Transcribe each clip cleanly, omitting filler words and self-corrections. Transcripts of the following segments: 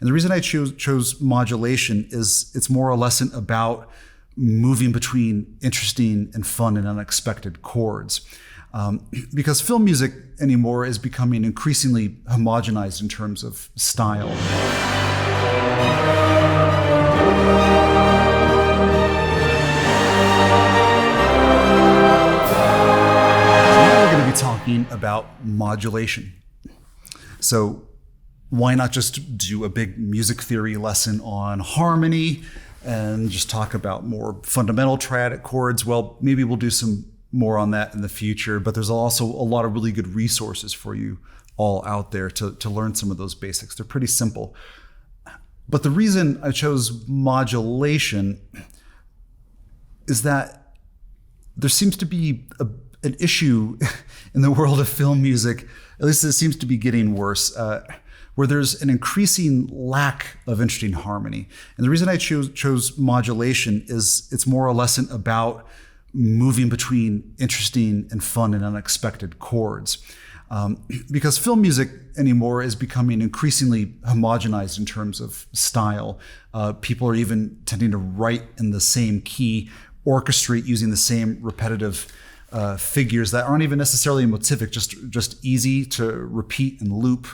And the reason I chose modulation is it's more a lesson about moving between interesting and fun and unexpected chords. Because film music anymore is becoming increasingly homogenized in terms of style. Now we're going to be talking about modulation. So why not just do a big music theory lesson on harmony and just talk about more fundamental triadic chords? Well, maybe we'll do some more on that in the future, but there's also a lot of really good resources for you all out there to learn some of those basics. They're pretty simple. But the reason I chose modulation is that there seems to be an issue in the world of film music, at least it seems to be getting worse, where there's an increasing lack of interesting harmony. And the reason I chose modulation is it's more a lesson about moving between interesting and fun and unexpected chords. Because film music anymore is becoming increasingly homogenized in terms of style. People are even tending to write in the same key, orchestrate using the same repetitive figures that aren't even necessarily motivic, just easy to repeat and loop.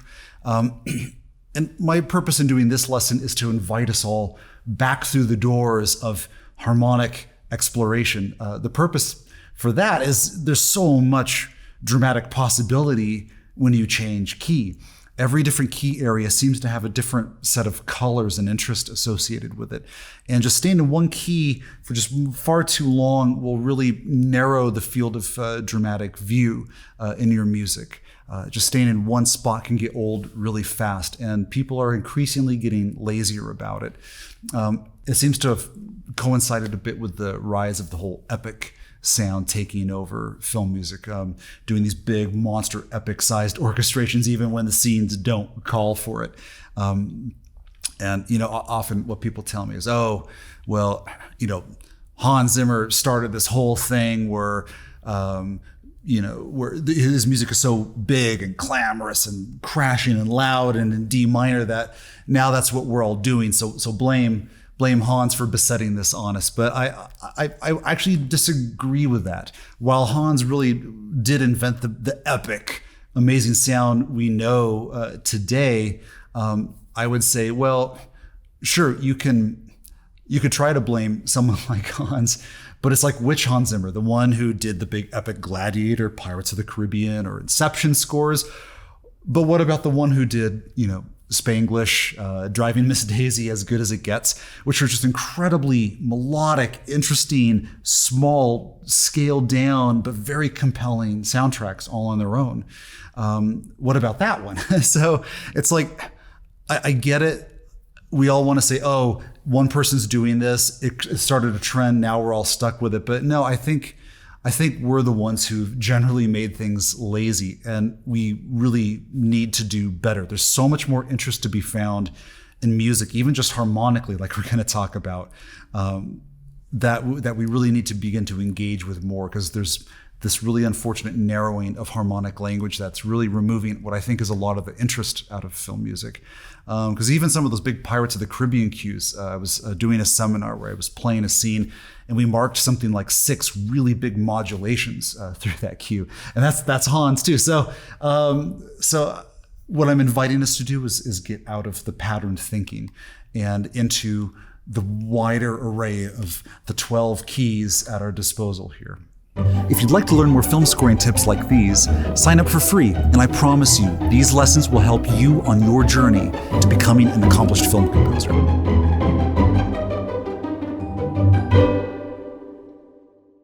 And my purpose in doing this lesson is to invite us all back through the doors of harmonic exploration. The purpose for that is there's so much dramatic possibility when you change key. Every different key area seems to have a different set of colors and interest associated with it. And just staying in one key for just far too long will really narrow the field of dramatic view in your music. Just staying in one spot can get old really fast, and people are increasingly getting lazier about it. It seems to have coincided a bit with the rise of the whole epic sound taking over film music, doing these big monster epic sized orchestrations even when the scenes don't call for it. And often what people tell me is, oh, well, Hans Zimmer started this whole thing where where his music is so big and clamorous and crashing and loud and in D minor that now that's what we're all doing. So blame Hans for besetting this on us. But I actually disagree with that. While Hans really did invent the epic, amazing sound we know today, I would say, well, sure, you could try to blame someone like Hans, but it's like, which Hans Zimmer? The one who did the big epic Gladiator, Pirates of the Caribbean, or Inception scores? But what about the one who did, Spanglish, Driving Miss Daisy, As Good as It Gets, which are just incredibly melodic, interesting, small, scaled down, but very compelling soundtracks all on their own. What about that one? So it's like, I get it. We all want to say, oh, one person's doing this. It started a trend. Now we're all stuck with it. But no, I think we're the ones who've generally made things lazy, and we really need to do better. There's so much more interest to be found in music, even just harmonically, like we're going to talk about, that we really need to begin to engage with more, because there's this really unfortunate narrowing of harmonic language that's really removing what I think is a lot of the interest out of film music. Because even some of those big Pirates of the Caribbean cues, I was doing a seminar where I was playing a scene, and we marked something like 6 really big modulations through that cue, and that's Hans too. So what I'm inviting us to do is get out of the patterned thinking and into the wider array of the 12 keys at our disposal here. If you'd like to learn more film scoring tips like these, sign up for free, and I promise you, these lessons will help you on your journey to becoming an accomplished film composer.